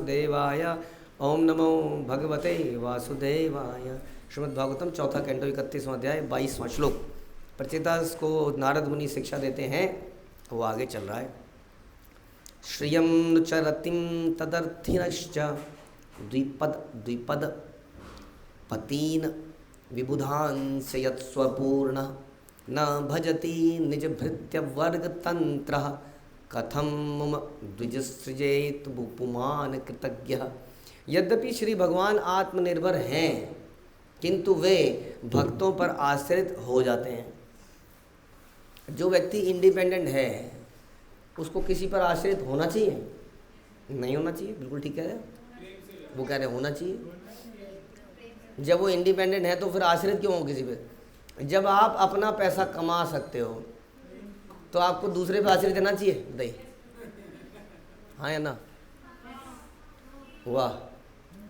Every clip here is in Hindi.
वासुदेवाय। ओम नमो भगवते वासुदेवाय। श्रीमद्भागवतम चौथा कैंटो 31वां अध्याय 22वां श्लोक। प्रचेतास को नारद मुनि शिक्षा देते हैं, वो आगे चल रहा है। श्रियं चरतिं तदर्थिनश्च द्विपद पतीन विबुधांस यत्स्वपूर्ण न भजति निजभृत्य वर्गतंत्र कथम मम द्विजसृजेत पुमान कृतज्ञ। यद्यपि श्री भगवान आत्मनिर्भर हैं, किंतु वे भक्तों पर आश्रित हो जाते हैं। जो व्यक्ति इंडिपेंडेंट है उसको किसी पर आश्रित होना चाहिए? नहीं होना चाहिए। बिल्कुल ठीक कह रहे हैं। वो कह रहे होना चाहिए। जब वो इंडिपेंडेंट है तो फिर आश्रित क्यों हो किसी पे? जब आप अपना पैसा कमा सकते हो तो आपको दूसरे पे आश्रित रहना चाहिए? बताइए, हाँ या ना? वाह,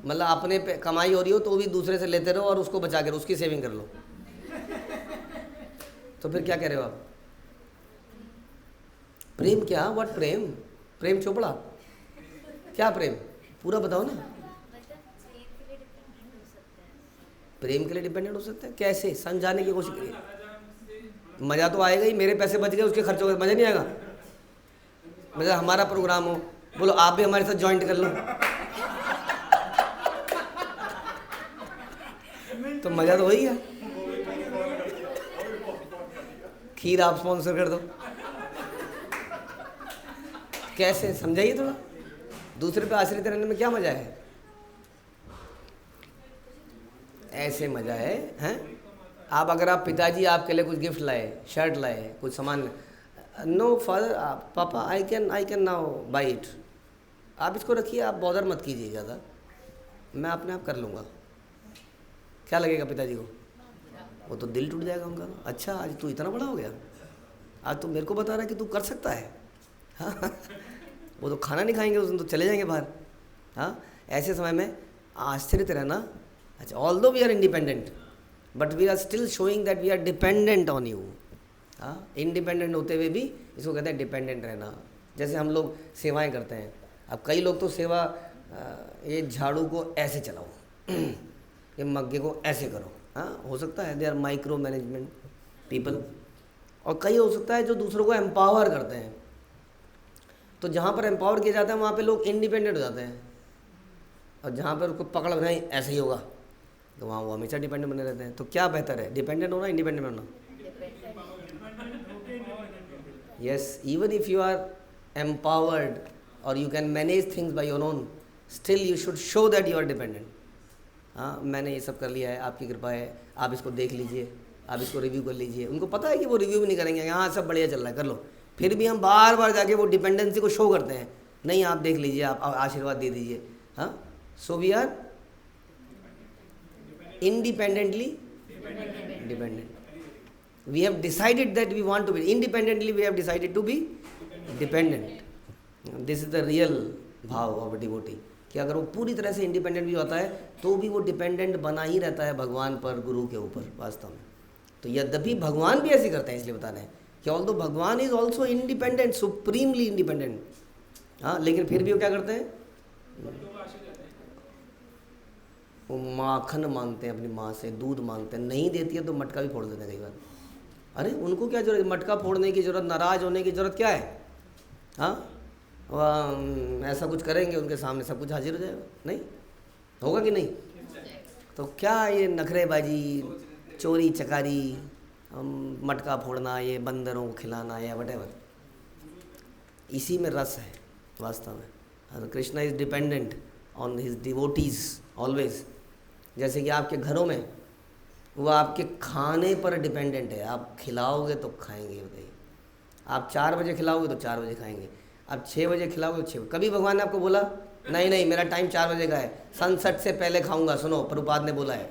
मतलब अपने पे कमाई हो रही हो तो भी दूसरे से लेते रहो और उसको बचा के रहो, उसकी सेविंग कर लो। तो फिर क्या कह रहे हो आप? प्रेम क्या? व्हाट प्रेम? प्रेम चोपड़ा? क्या प्रेम? पूरा बताओ ना। प्रेम के लिए डिपेंडेंट हो सकते हैं? कैसे? समझाने की कोशिश करिए। मज़ा तो आएगा ही, मेरे पैसे बच गए, उसके खर्चों का मज़ा नहीं आएगा। मतलब हमारा प्रोग्राम हो, बोलो आप भी हमारे साथ ज्वाइंट कर लो, तो मज़ा तो हो ही गया। खीर आप स्पॉन्सर कर दो, कैसे? समझाइए थोड़ा। दूसरे पे आश्रित रहने में क्या मज़ा है? ऐसे मज़ा है, हैं? आप अगर आप पिताजी आपके लिए कुछ गिफ्ट लाए, शर्ट लाए, कुछ सामान, नो फादर, पापा I can now by it, आप इसको रखिए, आप बॉदर मत कीजिए ज़्यादा, मैं अपने आप कर लूँगा। क्या लगेगा पिताजी को? वो तो दिल टूट जाएगा उनका। अच्छा आज तू इतना बड़ा हो गया, आज तू मेरे को बता रहा है कि तू कर सकता है। हाँ वो तो खाना नहीं खाएंगे उस दिन, तो चले जाएंगे बाहर। हाँ, ऐसे समय में आश्रित रहना। अच्छा, although we are independent but we are still showing that we are dependent on you. हाँ, इंडिपेंडेंट होते हुए भी इसको कहते हैं डिपेंडेंट रहना। जैसे हम लोग सेवाएं करते हैं, अब कई लोग तो सेवा, ये झाड़ू को ऐसे चलाओ, ये मग्गे को ऐसे करो। हाँ, हो सकता है they are micro management people. और कई हो सकता है जो दूसरों को एम्पावर करते हैं। तो जहाँ पर एम्पावर किया जाता है वहाँ पे लोग इंडिपेंडेंट हो जाते हैं, और जहाँ पर उसको पकड़ बनाए ऐसे ही होगा तो वहाँ वो हमेशा डिपेंडेंट बने रहते हैं। तो क्या बेहतर है, डिपेंडेंट होना, इंडिपेंडेंट होना? Yes, even if you are empowered और you can manage things by your own, still you should show that you are dependent. हाँ, मैंने ये सब कर लिया है, आपकी कृपा है, आप इसको देख लीजिए, आप इसको रिव्यू कर लीजिए। उनको पता है कि वो रिव्यू भी नहीं करेंगे, हाँ सब बढ़िया चल रहा है कर लो, फिर भी हम बार बार जाके वो डिपेंडेंसी को शो करते हैं। नहीं, आप देख लीजिए, आप आशीर्वाद दे दीजिए। हाँ, so we are independently dependent. We have decided that we want to be independently, we have decided to be dependent. This is the real भाव of a devotee, कि अगर वो पूरी तरह से इंडिपेंडेंट भी होता है तो भी वो डिपेंडेंट बना ही रहता है भगवान पर, गुरु के ऊपर वास्तव में। तो यद्यपि भगवान भी ऐसे करते हैं, इसलिए बता रहे हैं कि ऑल्दो भगवान is also independent, supremely independent, हाँ, लेकिन फिर भी वो क्या करते हैं? वो माखन मांगते हैं अपनी माँ से, दूध मांगते हैं, नहीं देती है तो मटका भी फोड़ देते हैं कई बार। अरे उनको क्या जरूरत, मटका फोड़ने की जरूरत, नाराज होने की जरूरत क्या है? हाँ, ऐसा कुछ करेंगे उनके सामने सब कुछ हाजिर हो जाएगा, नहीं होगा कि नहीं? तो क्या ये नखरेबाजी, चोरी चकारी, मटका फोड़ना, ये बंदरों को खिलाना या वटेवर, इसी में रस है वास्तव में। Krishna is dependent on his devotees always. जैसे कि आपके घरों में वो आपके खाने पर डिपेंडेंट है, आप खिलाओगे तो खाएंगे। बताइए, आप 4 बजे खिलाओगे तो 4 बजे खाएंगे, आप 6 बजे खिलाओगे तो 6 बजे। कभी भगवान ने आपको बोला नहीं नहीं मेरा टाइम 4 बजे का है, सनसेट से पहले खाऊंगा? सुनो, प्रभुपाद ने बोला है।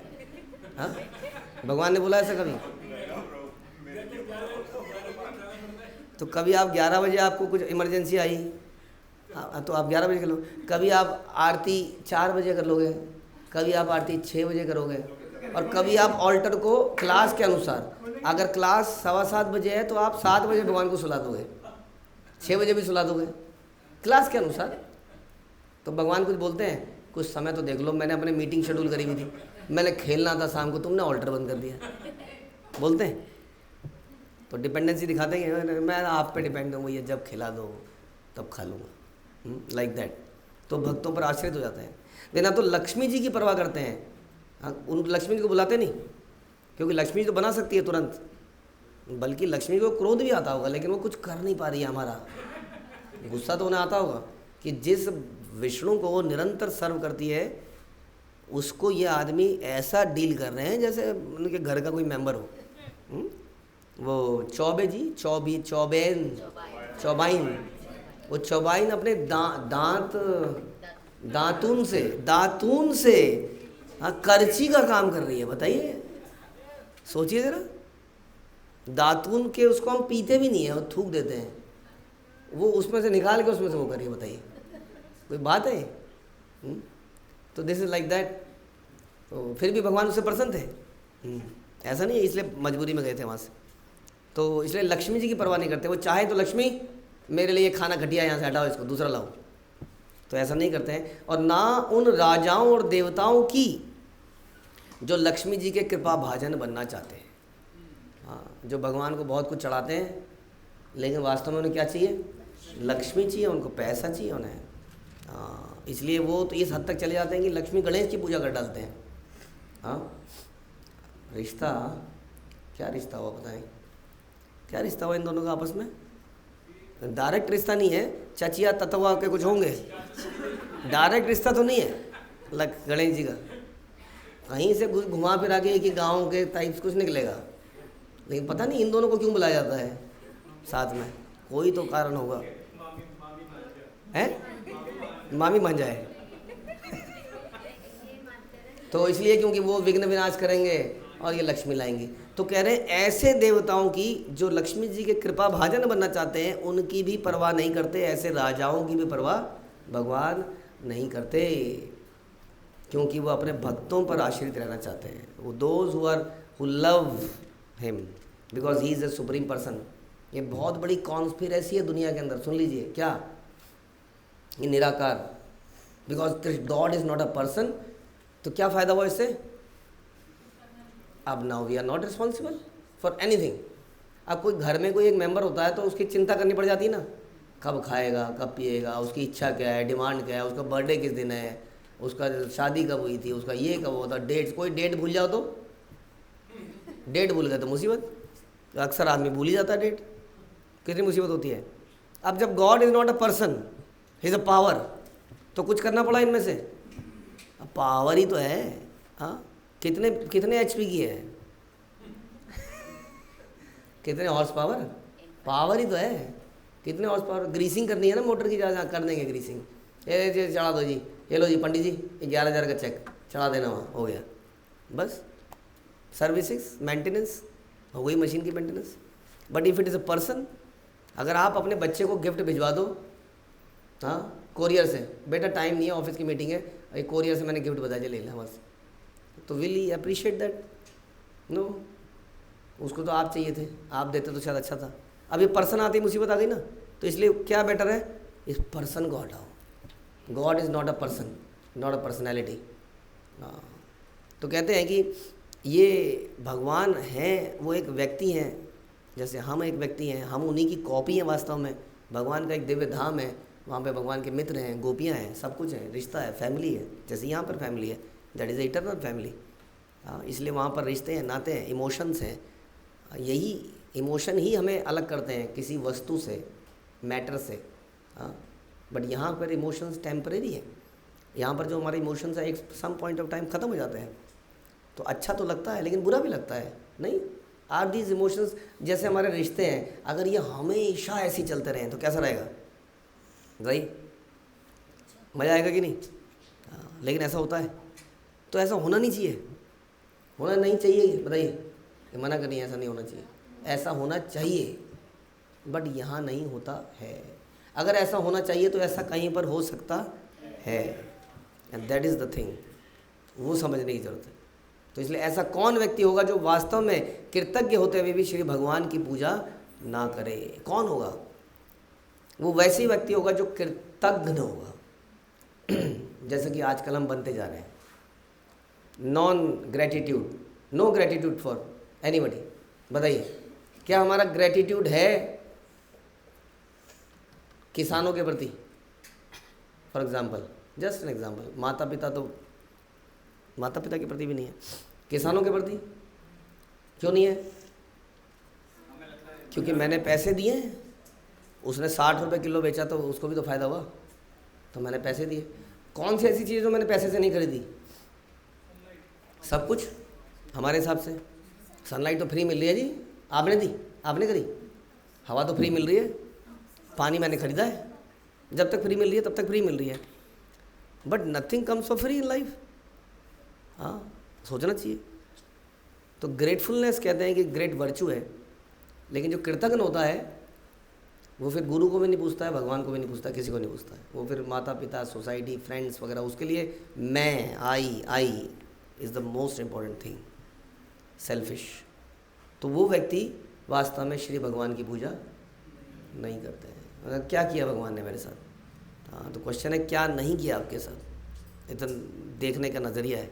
हाँ, भगवान ने बोला ऐसा कभी? तो कभी आप 11 बजे आपको कुछ इमरजेंसी आई, तो आप 11 बजे कर लो। कभी आप आरती 4 बजे कर लोगे, कभी आप आरती 6 बजे करोगे, और कभी आप ऑल्टर को क्लास के अनुसार, अगर क्लास 7:15 बजे है तो आप 7 बजे भगवान को सुला दोगे, 6 बजे भी सुला दोगे, क्लास के अनुसार। तो भगवान कुछ बोलते हैं, कुछ समय तो देख लो, मैंने अपने मीटिंग शेड्यूल करी हुई थी, मैंने खेलना था शाम को, तुमने ऑल्टर बंद कर दिया, बोलते हैं? तो डिपेंडेंसी दिखाते हैं, मैं आप पे डिपेंड हूँ भैया, जब खिला दो तब खा लूँगा, लाइक दैट। तो भक्तों पर आश्रित हो जाते हैं। लेकिन तो लक्ष्मी जी की परवाह करते हैं, हाँ, उन लक्ष्मी जी को बुलाते नहीं, क्योंकि लक्ष्मी जी तो बना सकती है तुरंत, बल्कि लक्ष्मी को क्रोध भी आता होगा, लेकिन वो कुछ कर नहीं पा रही है। हमारा गुस्सा तो उन्हें आता होगा कि जिस विष्णु को वो निरंतर सर्व करती है, उसको ये आदमी ऐसा डील कर रहे हैं जैसे उनके घर का कोई मेंबर हो। वो चौबे जी, चौबाइन, वो चौबाइन अपने दातून से हाँ करची का काम कर रही है। बताइए, सोचिए जरा, दातून के उसको हम पीते भी नहीं है, वो थूक देते हैं, वो उसमें से निकाल के उसमें से वो करिए। बताइए, कोई बात है? तो दिस इज लाइक दैट। तो फिर भी भगवान उससे प्रसन्न थे, ऐसा नहीं है इसलिए मजबूरी में गए थे वहाँ से। तो इसलिए लक्ष्मी जी की परवाह नहीं करते। वो चाहे तो लक्ष्मी मेरे लिए खाना घटिया यहाँ से हटाओ, इसको दूसरा लाओ, तो ऐसा नहीं करते हैं। और ना उन राजाओं और देवताओं की जो लक्ष्मी जी के कृपा भाजन बनना चाहते हैं। हाँ, जो भगवान को बहुत कुछ चढ़ाते हैं, लेकिन वास्तव में उन्हें क्या चाहिए? लक्ष्मी चाहिए, उनको पैसा चाहिए उन्हें। हाँ, इसलिए वो तो इस हद तक चले जाते हैं कि लक्ष्मी गणेश की पूजा कर डालते हैं। हाँ, रिश्ता क्या रिश्ता हुआ बताएं? क्या रिश्ता हुआ इन दोनों का आपस में? डायरेक्ट रिश्ता नहीं है, चचिया ततवा के कुछ होंगे, डायरेक्ट रिश्ता तो नहीं है गणेश जी का। कहीं से घुमा फिरा के कि गाँव के टाइप्स कुछ निकलेगा, लेकिन पता नहीं इन दोनों को क्यों बुलाया जाता है साथ में, कोई तो कारण होगा। हैं? मामी मान जाए तो इसलिए क्योंकि वो विघ्न विनाश करेंगे और ये लक्ष्मी लाएंगी। तो कह रहे हैं ऐसे देवताओं की जो लक्ष्मी जी के कृपा भाजन बनना चाहते हैं, उनकी भी परवाह नहीं करते। ऐसे राजाओं की भी परवाह भगवान नहीं करते, क्योंकि वो अपने भक्तों पर आश्रित रहना चाहते हैं। वो those who love him because he is a supreme person. ये बहुत बड़ी कॉन्स्पिरेसी है दुनिया के अंदर, सुन लीजिए। क्या? ये निराकार, because god is not a person. तो क्या फ़ायदा हुआ इससे? अब now we are not responsible for anything. अब कोई घर में कोई एक मेंबर होता है तो उसकी चिंता करनी पड़ जाती है ना, कब खाएगा, कब पिएगा, उसकी इच्छा क्या है, डिमांड क्या है, उसका बर्थडे किस दिन है, उसका शादी कब हुई थी, उसका ये कब हुआ था, डेट, कोई डेट भूल जाओ तो, डेट भूल गए तो मुसीबत। तो अक्सर आदमी भूल ही जाता है डेट, कितनी मुसीबत होती है। अब जब God is not a person, he is a power, तो कुछ करना पड़ा इनमें से। अब पावर ही तो है। हाँ, कितने एचपी की है कितने हॉर्स पावर? पावर ही तो है। कितने हॉर्स पावर? ग्रीसिंग करनी है ना मोटर की, जहाँ कर देंगे ग्रीसिंग। ये चढ़ा दो जी, ये लो जी पंडित जी, 11,000 का चेक चढ़ा देना, वहाँ हो गया बस। सर्विसेज, मेंटेनेंस हो गई, मशीन की maintenance. But if it is a person, अगर आप अपने बच्चे को गिफ्ट भिजवा दो, हाँ, कोरियर से, बेटा टाइम नहीं है, ऑफिस की मीटिंग है, ये कोरियर से मैंने गिफ्ट बता दिया, ले लेना बस, तो will he appreciate that? No, उसको तो आप चाहिए थे, आप देते तो शायद अच्छा था। अब ये पर्सन आती मुसीबत आ गई ना, तो इसलिए क्या बेटर है, इस पर्सन को हटाओ। God is not a person, not a personality. तो कहते हैं कि ये भगवान हैं, वो एक व्यक्ति हैं, जैसे हम एक व्यक्ति हैं, हम उन्हीं की कॉपी हैं वास्तव में। भगवान का एक दिव्य धाम है, वहाँ पे भगवान के मित्र हैं, गोपियाँ हैं, सब कुछ है, रिश्ता है, फैमिली है, जैसे यहाँ पर फैमिली है, दैट इज़ इटर्नल फैमिली। इसलिए वहाँ पर रिश्ते हैं, नाते हैं, इमोशंस हैं। यही इमोशन ही हमें अलग करते हैं किसी वस्तु से, मैटर से। बट यहाँ पर इमोशंस टेम्परेरी है। यहाँ पर जो हमारे इमोशंस है एक सम पॉइंट ऑफ टाइम ख़त्म हो जाते हैं। तो अच्छा तो लगता है लेकिन बुरा भी लगता है, नहीं? आर दीज इमोशंस, जैसे हमारे रिश्ते हैं, अगर ये हमेशा ऐसे ही चलते रहें तो कैसा रहेगा भाई? मज़ा आएगा कि नहीं? लेकिन ऐसा होता है, तो ऐसा होना नहीं चाहिए। होना नहीं चाहिए, बताइए, ये मना करनी है, ऐसा नहीं होना चाहिए। ऐसा होना चाहिए, बट यहाँ नहीं होता है। अगर ऐसा होना चाहिए तो ऐसा कहीं पर हो सकता है, and that is the thing, वो समझने की ज़रूरत है। तो इसलिए ऐसा कौन व्यक्ति होगा जो वास्तव में कृतज्ञ होते हुए भी श्री भगवान की पूजा ना करे? कौन होगा? वो वैसे ही व्यक्ति होगा जो कृतज्ञ होगा। जैसे कि आजकल हम बनते जा रहे हैं, non gratitude, no gratitude for anybody. बताइए क्या हमारा ग्रेटिट्यूड है किसानों के प्रति? For example, just an example, माता पिता के प्रति भी नहीं है, किसानों के प्रति क्यों नहीं है? क्योंकि मैंने पैसे दिए हैं, उसने 60 रुपये किलो बेचा तो उसको भी तो फ़ायदा हुआ, तो मैंने पैसे दिए। कौन सी ऐसी चीज़ जो मैंने पैसे से नहीं खरीदी? सब कुछ हमारे हिसाब से। सनलाइट तो फ्री मिल रही है जी, आपने दी, आपने करी। हवा तो फ्री मिल रही है, पानी मैंने खरीदा है, जब तक फ्री मिल रही है तब तक फ्री मिल रही है। But nothing comes for free in life. हाँ, सोचना चाहिए। तो ग्रेटफुलनेस कहते हैं कि ग्रेट वर्चू है, लेकिन जो कृतज्ञ होता है वो फिर गुरु को भी नहीं पूछता है, भगवान को भी नहीं पूछता, किसी को नहीं पूछता है। वो फिर माता पिता, सोसाइटी, फ्रेंड्स वगैरह, उसके लिए मैं, I is the most important thing, selfish. तो वो व्यक्ति वास्तव में श्री भगवान की पूजा नहीं करते हैं। क्या किया भगवान ने मेरे साथ? हाँ, तो क्वेश्चन है क्या नहीं किया आपके साथ, इतना देखने का नज़रिया है।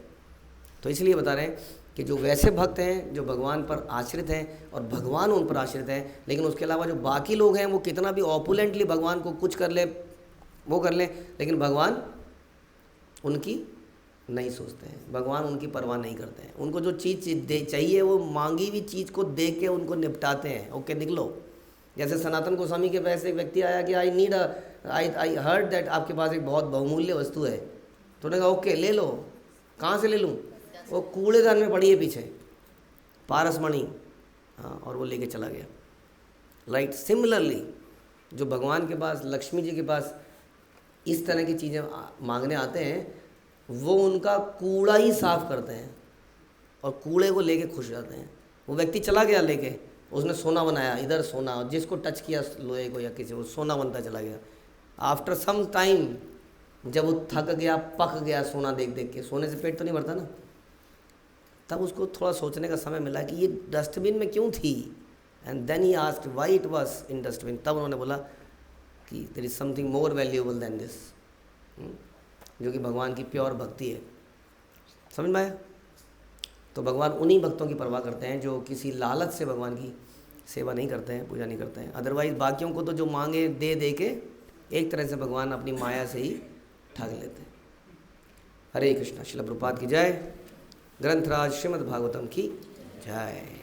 तो इसलिए बता रहे हैं कि जो वैसे भक्त हैं जो भगवान पर आश्रित हैं और भगवान उन पर आश्रित हैं, लेकिन उसके अलावा जो बाकी लोग हैं वो कितना भी ऑपुलेंटली भगवान को कुछ कर ले, वो कर लें, लेकिन भगवान उनकी नहीं सोचते हैं, भगवान उनकी परवाह नहीं करते हैं। उनको जो चीज़ चाहिए वो मांगी हुई चीज़ को दे के उनको निपटाते हैं। ओके, निकलो। जैसे सनातन गोस्वामी के पास एक व्यक्ति आया कि आई हर्ड दैट आपके पास एक बहुत बहुमूल्य वस्तु है। तो उन्होंने कहा ओके ले लो। कहाँ से ले लूँ? वो कूड़ेदान में पड़ी है पीछे, पारसमणि। हाँ, और वो लेके चला गया। राइट, सिमिलरली जो भगवान के पास, लक्ष्मी जी के पास इस तरह की चीज़ें मांगने आते हैं, वो उनका कूड़ा ही साफ करते हैं और कूड़े को लेके खुश रहते हैं। वो व्यक्ति चला गया लेके, उसने सोना बनाया, इधर सोना, और जिसको टच किया लोहे को या किसी को, सोना बनता चला गया। आफ्टर सम टाइम जब वो थक गया, पक गया सोना देख देख के, सोने से पेट तो नहीं भरता ना, तब उसको थोड़ा सोचने का समय मिला कि ये डस्टबिन में क्यों थी। And then he asked why it was in dustbin. तब उन्होंने बोला कि there is something more valuable than this, जो कि भगवान की प्योर भक्ति है। समझ में आया? तो भगवान उन्हीं भक्तों की परवाह करते हैं जो किसी लालच से भगवान की सेवा नहीं करते हैं, पूजा नहीं करते हैं। अदरवाइज बाकियों को तो जो मांगे दे दे के एक तरह से भगवान अपनी माया से ही ठग लेते हैं। हरे कृष्णा। श्रील प्रभुपाद की जय। ग्रंथराज श्रीमद् भागवतम की जय।